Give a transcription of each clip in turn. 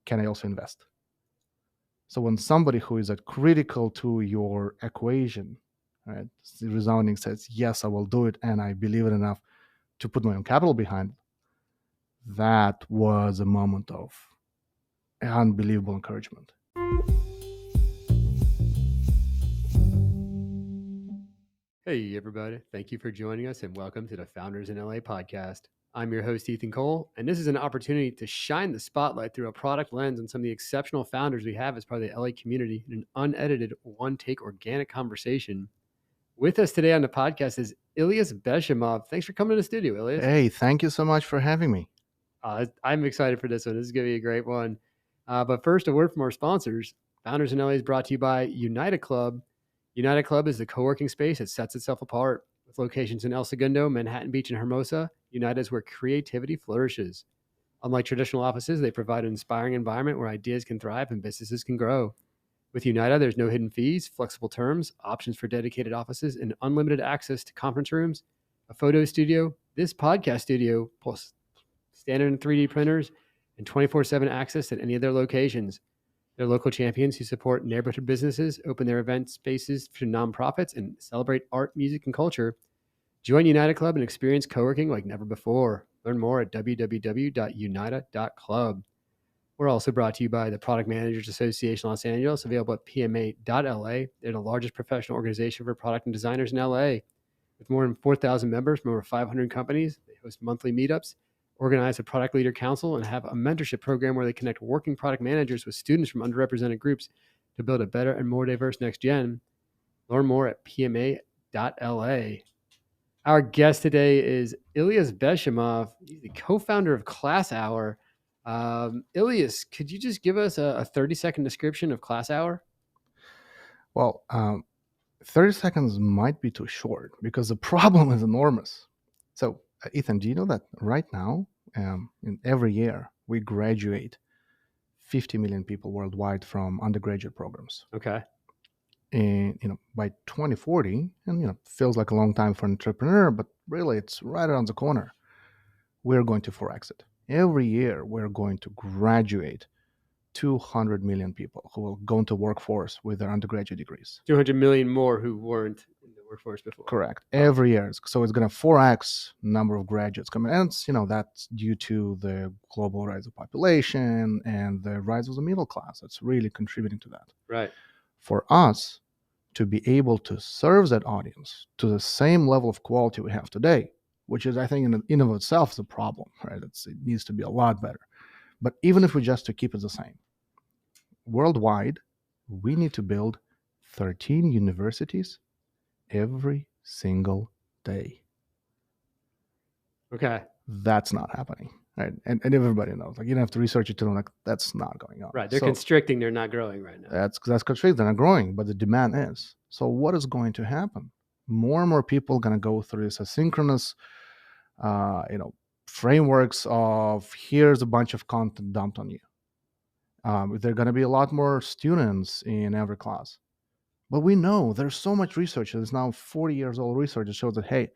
can I also invest? So when somebody who is critical to your equation, right, resounding says, yes, I will do it, and I believe it enough to put my own capital behind it, that was a moment of unbelievable encouragement. Hey, everybody. Thank you for joining us and welcome to the Founders in LA podcast. I'm your host, Ethan Cole, and this is an opportunity to shine the spotlight through a product lens on some of the exceptional founders we have as part of the LA community in an unedited, one-take organic conversation. With us today on the podcast is Ilyas Beshimov. Thanks for coming to the studio, Ilyas. Hey, thank you so much for having me. I'm excited for this one. This is going to be a great one. But first, a word from our sponsors. Founders in LA is brought to you by United Club. United Club is the co-working space that sets itself apart. With locations in El Segundo, Manhattan Beach, and Hermosa, United is where creativity flourishes. Unlike traditional offices, they provide an inspiring environment where ideas can thrive and businesses can grow. With United, there's no hidden fees, flexible terms, options for dedicated offices, and unlimited access to conference rooms, a photo studio, this podcast studio, plus standard and 3D printers, and 24/7 access at any of their locations. They're local champions who support neighborhood businesses, open their event spaces for nonprofits, and celebrate art, music, and culture. Join United Club and experience co-working like never before. Learn more at www.unita.club. We're also brought to you by the Product Managers Association Los Angeles, available at pma.la. They're the largest professional organization for product and designers in LA. With more than 4,000 members from over 500 companies, they host monthly meetups, organize a product leader council, and have a mentorship program where they connect working product managers with students from underrepresented groups to build a better and more diverse next gen. Learn more at pma.la. Our guest today is Ilyas Beshimov. He's the co-founder of Class Hour. Ilyas, could you just give us a 30-second description of Class Hour? Well, 30 seconds might be too short because the problem is enormous. So, Ethan, do you know that right now, in every year, we graduate 50 million people worldwide from undergraduate programs? Okay. And by 2040, and feels like a long time for an entrepreneur, but really it's right around the corner. We're going to 4x it. Every year, we're going to graduate 200 million people who will go into workforce with their undergraduate degrees. 200 million more who weren't in the workforce before. Correct. Every year. So it's going to 4x number of graduates coming. And that's due to the global rise of population and the rise of the middle class. That's really contributing to that. Right. For us to be able to serve that audience to the same level of quality we have today, which is, I think, in of itself is a problem, right? It needs to be a lot better. But even if we just to keep it the same, worldwide, we need to build 13 universities every single day. Okay. That's not happening, right? And everybody knows, you don't have to research it to know, that's not going on. Right. They're constricting. They're not growing right now. That's constricting. They're not growing, but the demand is. So what is going to happen? More and more people are going to go through this asynchronous, frameworks of here's a bunch of content dumped on you. There are going to be a lot more students in every class. But we know there's so much research. There's now 40 years old research that shows that, hey,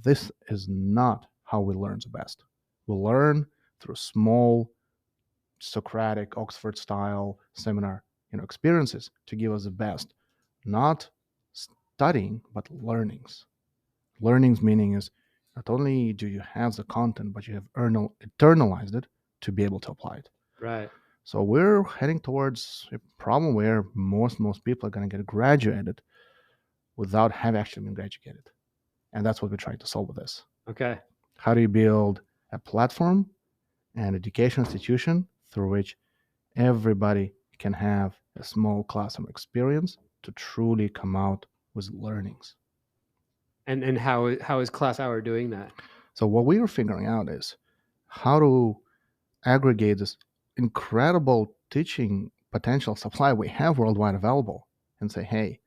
this is not how we learn the best. We learn through small Socratic, Oxford-style seminar experiences to give us the best. Not studying, but learnings. Learnings meaning is not only do you have the content, but you have internalized it to be able to apply it. Right. So we're heading towards a problem where most people are going to get graduated without having actually been graduated. And that's what we're trying to solve with this. Okay. How do you build a platform and education institution through which everybody can have a small classroom experience to truly come out with learnings? And how is Class Hour doing that? So what we are figuring out is how to aggregate this incredible teaching potential supply we have worldwide available and say, hey,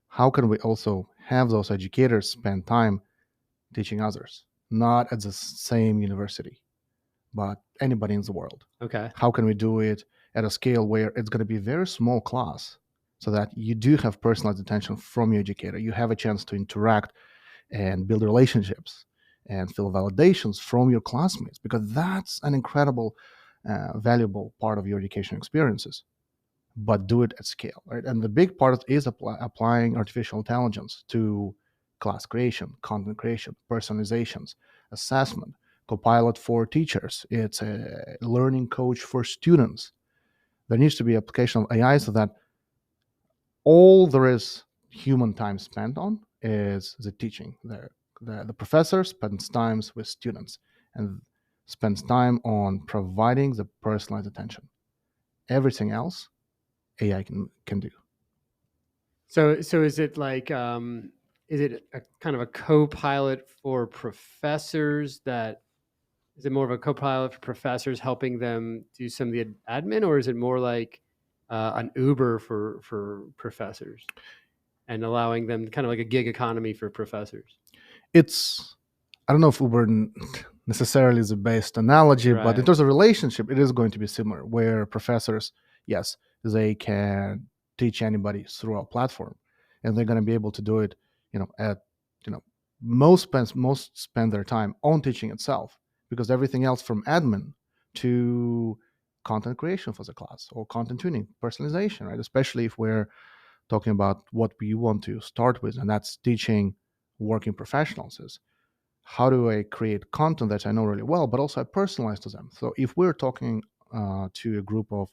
how can we also have those educators spend time teaching others, not at the same university, but anybody in the world? Okay. How can we do it at a scale where it's going to be a very small class so that you do have personalized attention from your educator? You have a chance to interact and build relationships and feel validations from your classmates, because that's an incredible valuable part of your education experiences, but do it at scale, right? And the big part is applying artificial intelligence to class creation, content creation, personalizations, assessment, Copilot for teachers. It's a learning coach for students. There needs to be application of AI so that all there is human time spent on is the teaching. The professor spends times with students and spends time on providing the personalized attention. Everything else AI can do. So is it like is it a kind of a co-pilot for professors that is it more of a co-pilot for professors helping them do some of the admin, or is it more like an Uber for professors and allowing them kind of like a gig economy for professors? It's I don't know if Uber necessarily is the best analogy, but in Right. terms of relationship, it is going to be similar. Where professors, yes, they can teach anybody through a platform, and they're going to be able to do it. At you know most spend their time on teaching itself, because everything else from admin to content creation for the class or content tuning, personalization, right? Especially if we're talking about what we want to start with, and that's teaching working professionals is how do I create content that I know really well, but also I personalize to them. So if we're talking to a group of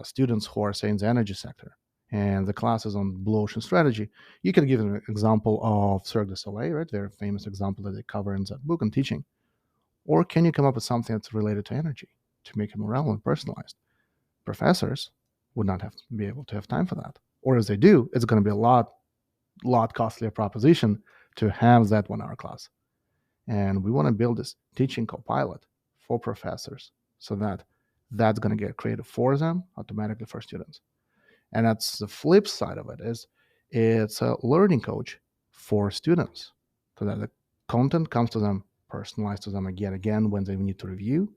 students who are, say, in the energy sector, and the class is on blue ocean strategy, you can give them an example of Cirque du Soleil, right? Their famous example that they cover in that book on teaching. Or can you come up with something that's related to energy to make it more relevant, personalized? Professors would not have to be able to have time for that. Or as they do, it's going to be a lot costlier proposition to have that 1 hour class. And we want to build this teaching copilot for professors so that that's going to get created for them automatically for students. And that's the flip side of it is it's a learning coach for students so that the content comes to them personalized to them again when they need to review.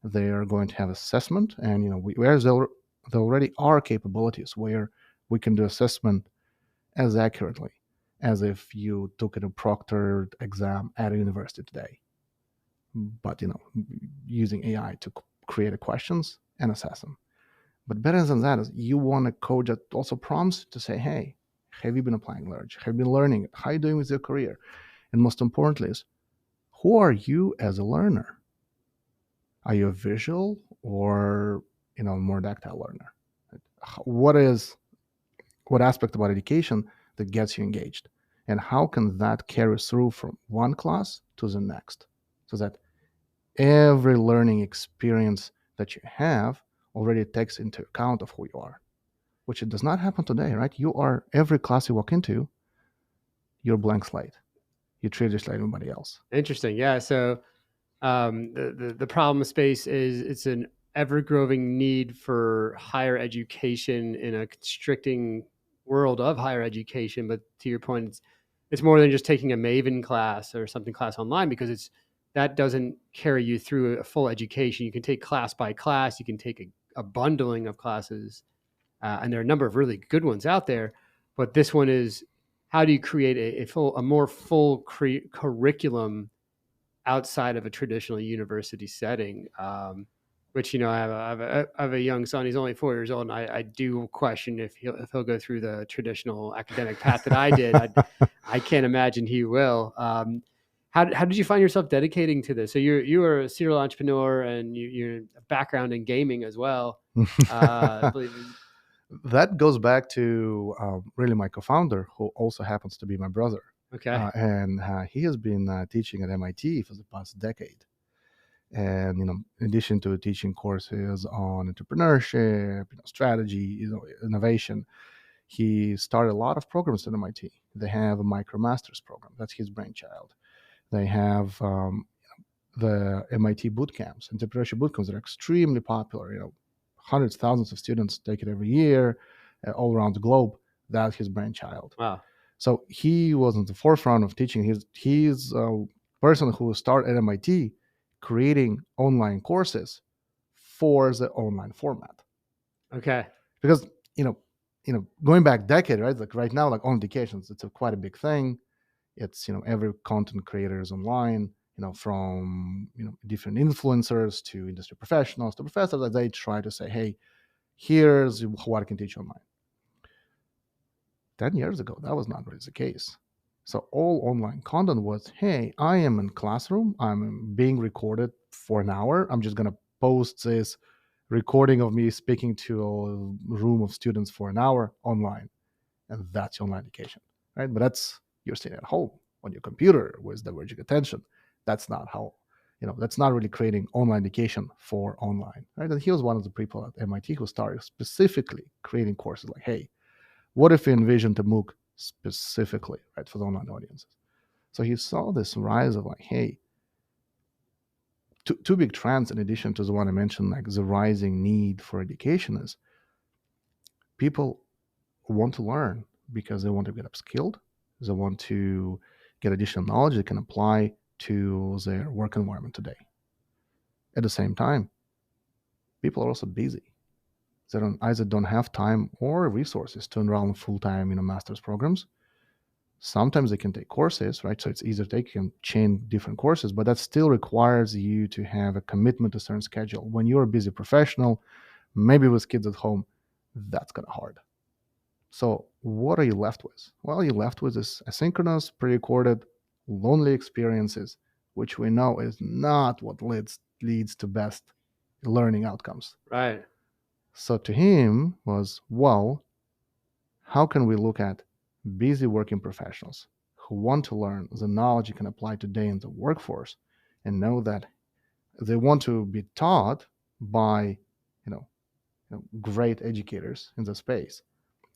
They are going to have assessment, and whereas there already are capabilities where we can do assessment as accurately as if you took a proctored exam at a university today, but using AI to create the questions and assess them. But better than that is you want a code that also prompts to say, hey, have you been applying learning? Have you been learning it? How are you doing with your career? And most importantly is, who are you as a learner? Are you a visual or more tactile learner? What is what aspect about education that gets you engaged? And how can that carry through from one class to the next? So that every learning experience that you have already takes into account of who you are, which it does not happen today, right? You are every class you walk into, you're blank slate. You treat just like everybody else. Interesting. Yeah. So the problem space is it's an ever growing need for higher education in a constricting world of higher education. But to your point, it's more than just taking a Maven class or something class online, because that doesn't carry you through a full education. You can take class by class. You can take a bundling of classes, and there are a number of really good ones out there. But this one is, how do you create a more full curriculum outside of a traditional university setting? Which I have a young son. He's only 4 years old, and I do question if he'll go through the traditional academic path that I did. I can't imagine he will. How did you find yourself dedicating to this? So you are a serial entrepreneur, and you're a background in gaming as well. I believe. That goes back to really my co-founder, who also happens to be my brother, Okay. and he has been teaching at MIT for the past decade. And in addition to teaching courses on entrepreneurship, strategy, innovation, he started a lot of programs at MIT. They have a MicroMasters program. That's his brainchild. They have the MIT boot camps, entrepreneurship boot camps that are extremely popular. Hundreds, thousands of students take it every year, all around the globe. That's his brainchild. Wow. So he was in the forefront of teaching. He's a person who started at MIT creating online courses for the online format. Okay. Because going back decade, right? Like right now, like online education, it's quite a big thing. It's every content creator is online. from different influencers to industry professionals to professors, that they try to say, hey, here's what I can teach online. 10 years ago, that was not really the case. So all online content was, hey, I am in classroom, I'm being recorded for an hour, I'm just going to post this recording of me speaking to a room of students for an hour online, and that's your online education, right? But that's, you're sitting at home on your computer with diverging attention. That's not how, that's not really creating online education for online, right? And he was one of the people at MIT who started specifically creating courses like, hey, what if we envisioned a MOOC specifically, right, for the online audiences? So he saw this rise of like, hey, two big trends in addition to the one I mentioned, like the rising need for education, is people want to learn because they want to get upskilled, they want to get additional knowledge they can apply to their work environment today. At the same time, people are also busy. They either don't have time or resources to enroll in full-time, master's programs. Sometimes they can take courses, right? So it's easier to take, you can chain different courses, but that still requires you to have a commitment to a certain schedule. When you're a busy professional, maybe with kids at home, that's kind of hard. So what are you left with? Well, you're left with this asynchronous, pre-recorded, lonely experiences, which we know is not what leads to best learning outcomes. Right. So to him was, well, how can we look at busy working professionals who want to learn the knowledge you can apply today in the workforce and know that they want to be taught by, great educators in the space.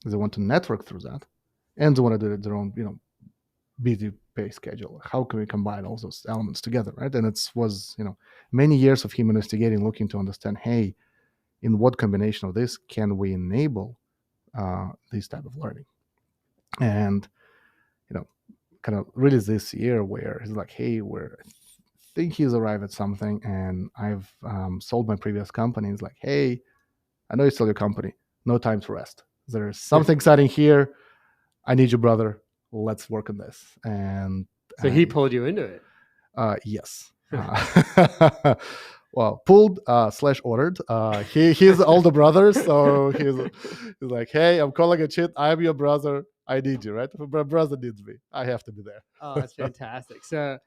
They want to network through that, and they want to do it at their own, busy pay schedule. How can we combine all those elements together, right? And it was, many years of him investigating, looking to understand, hey, in what combination of this can we enable this type of learning? And kind of really this year where he's like, hey, I think he's arrived at something, and I've sold my previous company. He's like, hey, I know you sold your company, no time to rest, there's something exciting here, I need you, brother, let's work on this. And So he pulled you into it. yes. Well, pulled slash ordered. He's the older brother, so he's like, hey, I'm calling a chit, I'm your brother, I need you, right? If my brother needs me, I have to be there. Oh, that's fantastic. So,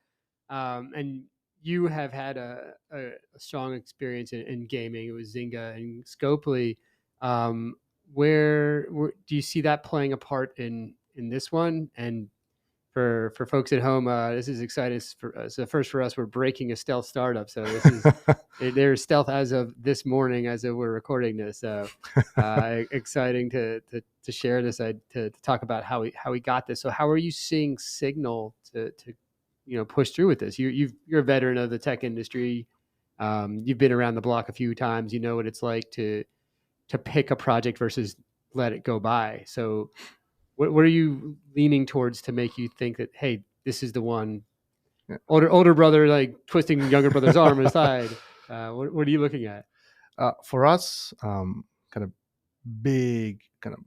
and you have had a strong experience in gaming. It was Zynga and Scopely. Where do you see that playing a part in this one? And for folks at home, this is exciting. So first for us, we're breaking a stealth startup. So this is there's stealth as of this morning, as of we're recording this. So exciting to share this, to talk about how we got this. So how are you seeing Signal to push through with this? You're a veteran of the tech industry. You've been around the block a few times. You know what it's like to pick a project versus let it go by. So what are you leaning towards to make you think that, hey, this is the one? Yeah. Older brother like twisting younger brother's arm aside. What are you looking at? For us, kind of big kind of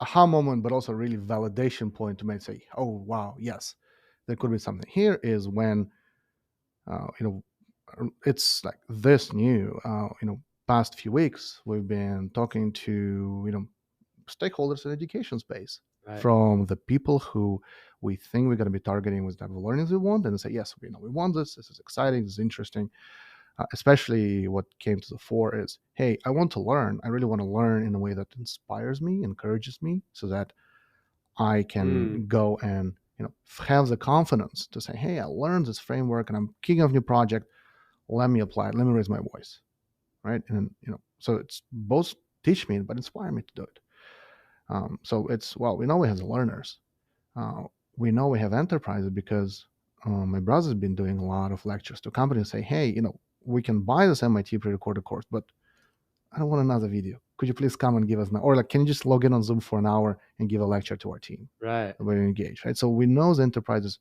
aha moment, but also really validation point to make say, oh wow, yes, there could be something here, is when it's like this new past few weeks we've been talking to stakeholders in education space, Right. from the people who we think we're going to be targeting with type of learnings we want, and say, yes, we want this is exciting, this is interesting. Especially what came to the fore is, hey, I want to learn, I really want to learn in a way that inspires me, encourages me, so that I can go and have the confidence to say, hey, I learned this framework and I'm kicking off a new project, let me apply it, let me raise my voice, right? And so it's both teach me but inspire me to do it. So it's, well, we know we have the learners, we know we have enterprises, because my brother's been doing a lot of lectures to companies, say, hey, we can buy this MIT pre-recorded course, but I don't want another video, could you please come and give us now, or like, can you just log in on Zoom for an hour and give a lecture to our team? Right. We're engaged, right? So we know the enterprises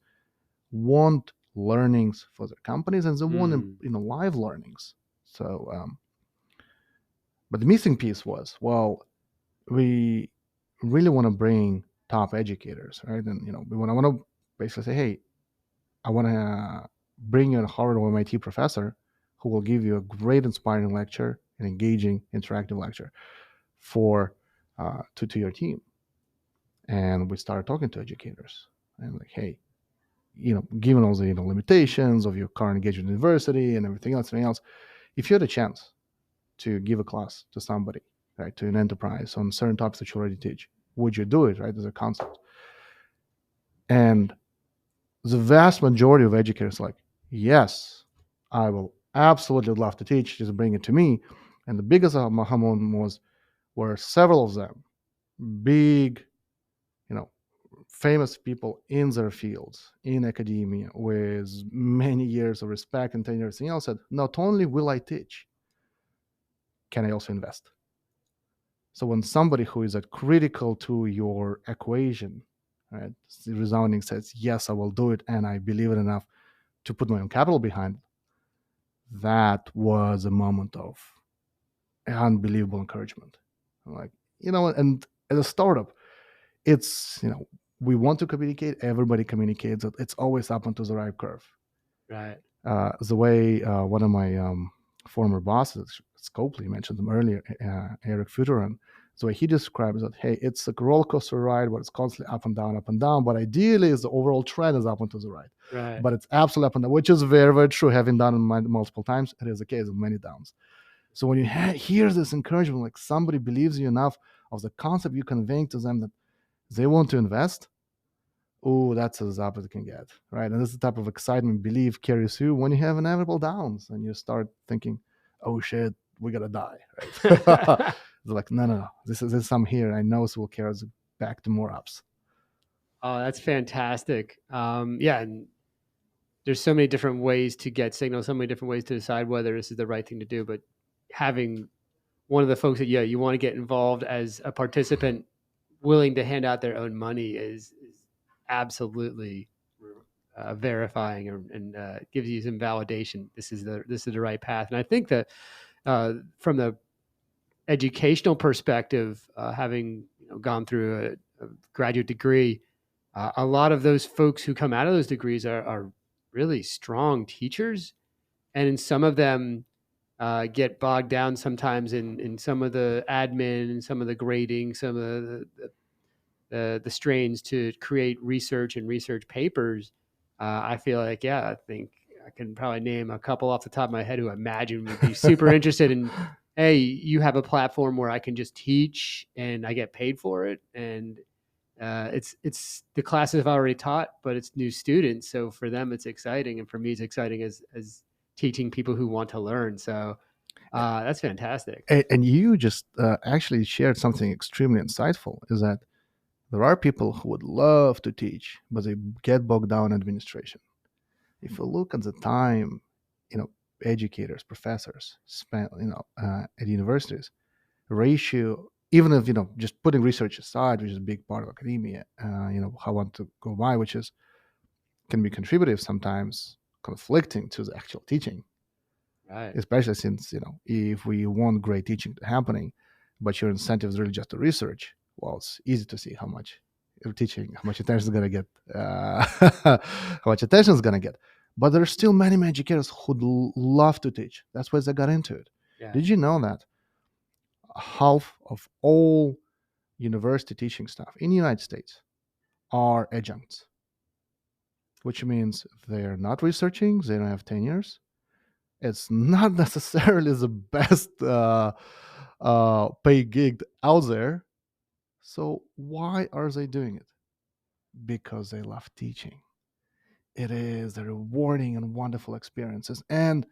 want learnings for their companies, and they want live learnings. So but the missing piece was, well, we really want to bring top educators, right? And we want to basically say, hey, I want to bring you a Harvard or MIT professor who will give you a great, inspiring lecture, an engaging, interactive lecture for to your team. And we started talking to educators and like, hey, given all the limitations of your current engagement university and everything else, if you had a chance to give a class to somebody, right, to an enterprise on certain topics that you already teach, would you do it, right, as a concept? And the vast majority of educators like, yes, I will absolutely love to teach, just bring it to me. And the biggest aha moment were several of them, big, you know, famous people in their fields, in academia, with many years of respect and tenure, everything else, said, not only will I teach, can I also invest? So when somebody who is critical to your equation, right, resounding says, yes, I will do it, and I believe it enough to put my own capital behind it, that was a moment of unbelievable encouragement. Like, and as a startup, it's, we want to communicate, everybody communicates, it's always up onto the right curve. Right. The way one of my former bosses, Scopely, mentioned them earlier, Eric Futuran, the way he describes it, hey, it's a roller coaster ride, but it's constantly up and down. But ideally, is the overall trend is up and to the right. Right. But it's absolutely up and down, which is very, very true. Having done it multiple times, it is the case of many downs. So when you hear this encouragement, like somebody believes you enough of the concept you're conveying to them that they want to invest, oh, that's as up as it can get, right? And this is the type of excitement, belief carries you when you have inevitable downs and you start thinking, oh shit, we gotta die, right? They're like, no, no, no, this is some here. I know this will carry us back to more ups. Oh, that's fantastic. Yeah, and there's so many different ways to get signals, so many different ways to decide whether this is the right thing to do. But having one of the folks that, yeah, you want to get involved as a participant, willing to hand out their own money is absolutely verifying, and gives you some validation. This is the right path. And I think that from the educational perspective, having gone through a graduate degree, a lot of those folks who come out of those degrees are really strong teachers, and some of them get bogged down sometimes in some of the admin and some of the grading, some of the strains to create research and research papers. I feel like, yeah, I think I can probably name a couple off the top of my head who I imagine would be super interested in. Hey, you have a platform where I can just teach and I get paid for it, and it's the classes I've already taught, but it's new students. So for them, it's exciting, and for me, it's exciting as teaching people who want to learn. So that's fantastic. And you just actually shared something extremely insightful, is that there are people who would love to teach, but they get bogged down in administration. If you look at the time, you know, educators, professors spent, at universities, ratio, even if, just putting research aside, which is a big part of academia, how I want to go by, which is can be contributive sometimes, conflicting to the actual teaching, Right. especially since, if we want great teaching happening, but your incentive is really just to research, well, it's easy to see how much you're teaching, how much attention is going to get, how much attention is going to get. But there are still many educators who'd love to teach. That's why they got into it. Yeah. Did you know that half of all university teaching staff in the United States are adjuncts, which means they're not researching, they don't have tenures. It's not necessarily the best pay gig out there. So why are they doing it? Because they love teaching. It is a rewarding and wonderful experiences. And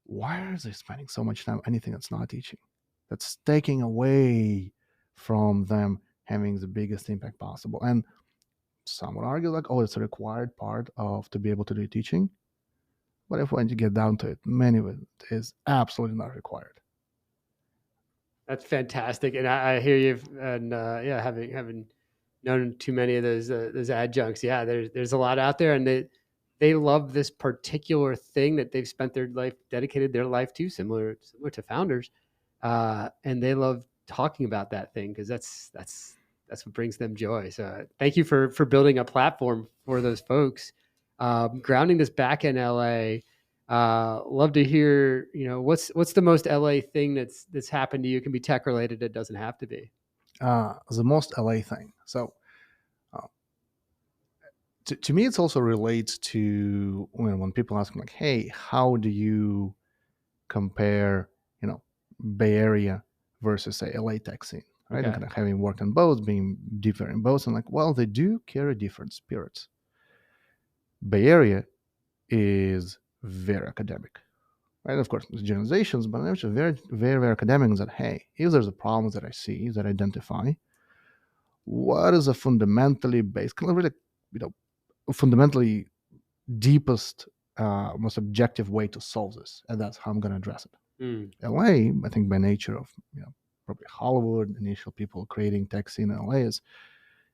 why are they spending so much time on anything that's not teaching? That's taking away from them having the biggest impact possible. And some would argue like, oh, it's a required part of to be able to do teaching. But if when you get down to it, many of it is absolutely not required. That's fantastic, and I hear you. And yeah, having known too many of those adjuncts, yeah, there's a lot out there, and they love this particular thing that they've spent their life dedicated their life to, similar to founders, and they love talking about that thing because that's what brings them joy. So thank you for building a platform for those folks. Grounding this back in LA. Love to hear, what's the most LA thing that's happened to you? It can be tech related. It doesn't have to be. The most LA thing. So uh, to me, it's also relates to when people ask me like, "Hey, how do you compare, you know, Bay Area versus say LA tech scene?" Right, and Okay. kind of having worked in both, being deeper in both, and like, well, they do carry different spirits. Bay Area is very academic, right? Of course, there's generalizations, but it's very, very, very academic. That hey, if there's a problem that I see, that I identify, what is a fundamentally based, kind of really, you know, fundamentally deepest, most objective way to solve this, and that's how I'm going to address it. Mm. LA, I think by nature of probably Hollywood, initial people creating tech scene in LA is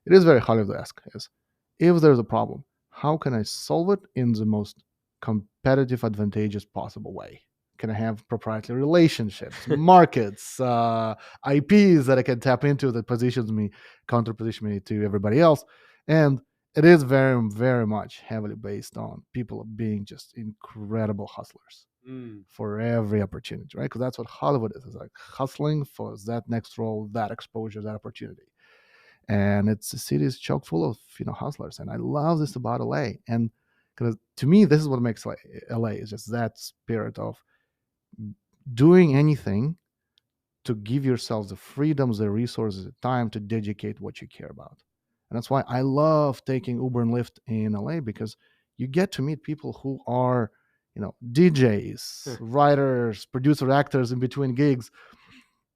it is very Hollywood-esque. Is if there's a problem, how can I solve it in the most competitive, advantageous possible way? Can I have proprietary relationships, markets, IPs that I can tap into that positions me, counter position me to everybody else? And it is very, very much heavily based on people being just incredible hustlers Mm. for every opportunity, right? Because that's what Hollywood is. It's like hustling for that next role, that exposure, that opportunity. And it's a city is chock full of hustlers, and I love this about LA. And because to me, this is what makes LA is just that spirit of doing anything to give yourself the freedoms, the resources, the time to dedicate what you care about. And that's why I love taking Uber and Lyft in LA because you get to meet people who are, DJs, Huh. writers, producer, actors in between gigs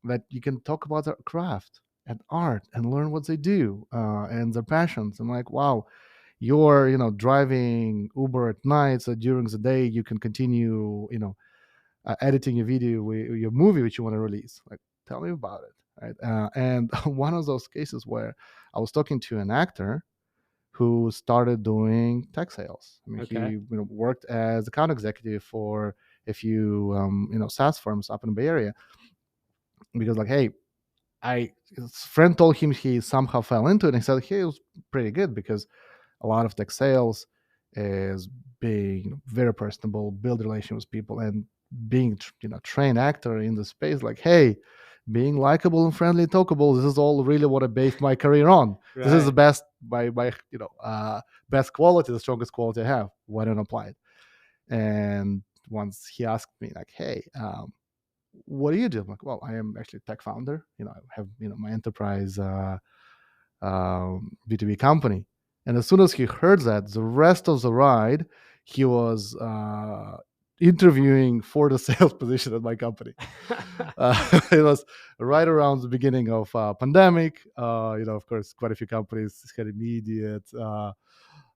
that you can talk about their craft and art and learn what they do and their passions. I'm like, wow, you're driving Uber at night, so during the day you can continue editing your video, your movie which you want to release. Like, tell me about it, right? And one of those cases where I was talking to an actor who started doing tech sales. I mean, he Okay. worked as account executive for a few SaaS firms up in the Bay Area because like, hey, his friend told him he somehow fell into it, and he said he was pretty good because a lot of tech sales is being very personable, build relations with people, and being trained actor in the space. Like, hey, being likable and friendly and talkable. This is all really what I based my career on. This is the Right. best by best quality, the strongest quality I have. Why don't I apply it? And once he asked me like, hey, what do you do? I'm like, well, I am actually a tech founder. I have my enterprise B2B company. And as soon as he heard that, the rest of the ride, he was interviewing for the sales position at my company. It was right around the beginning of pandemic. Of course, quite a few companies had immediate,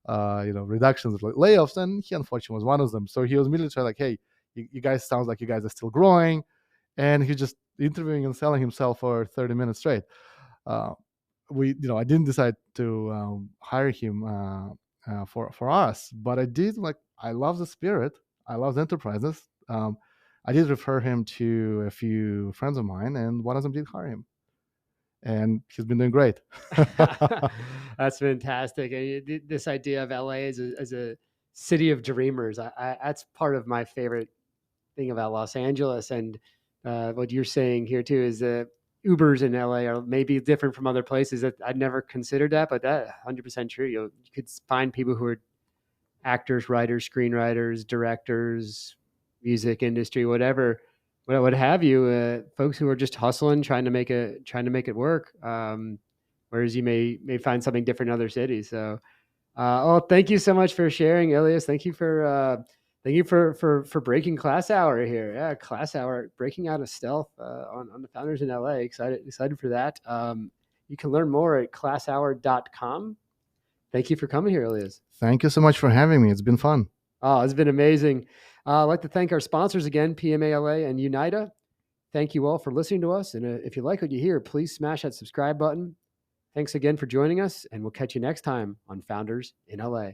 reductions, layoffs, and he unfortunately was one of them. So he was immediately like, "Hey, you guys sounds like you guys are still growing," and he's just interviewing and selling himself for 30 minutes straight. Uh, I didn't decide to hire him for us, but I did like I love the spirit, I love the enterprises. I did refer him to a few friends of mine, and one of them did hire him, and he's been doing great. That's fantastic. And this idea of LA as a city of dreamers, that's part of my favorite thing about Los Angeles. And what you're saying here too is that Ubers in LA are maybe different from other places. That I'd never considered that, but that 100% true. You could find people who are actors, writers, screenwriters, directors, music industry, whatever, what have you. Folks who are just hustling, trying to make it work. Whereas you may find something different in other cities. So, thank you so much for sharing, Elias. Thank you for breaking class hour here. Yeah, class hour breaking out of stealth on the founders in LA. Excited for that. You can learn more at classhour.com. Thank you for coming here, Elias. Thank you so much for having me. It's been fun. Oh, it's been amazing. I'd like to thank our sponsors again, PMALA and Unita. Thank you all for listening to us. And if you like what you hear, please smash that subscribe button. Thanks again for joining us, and we'll catch you next time on Founders in LA.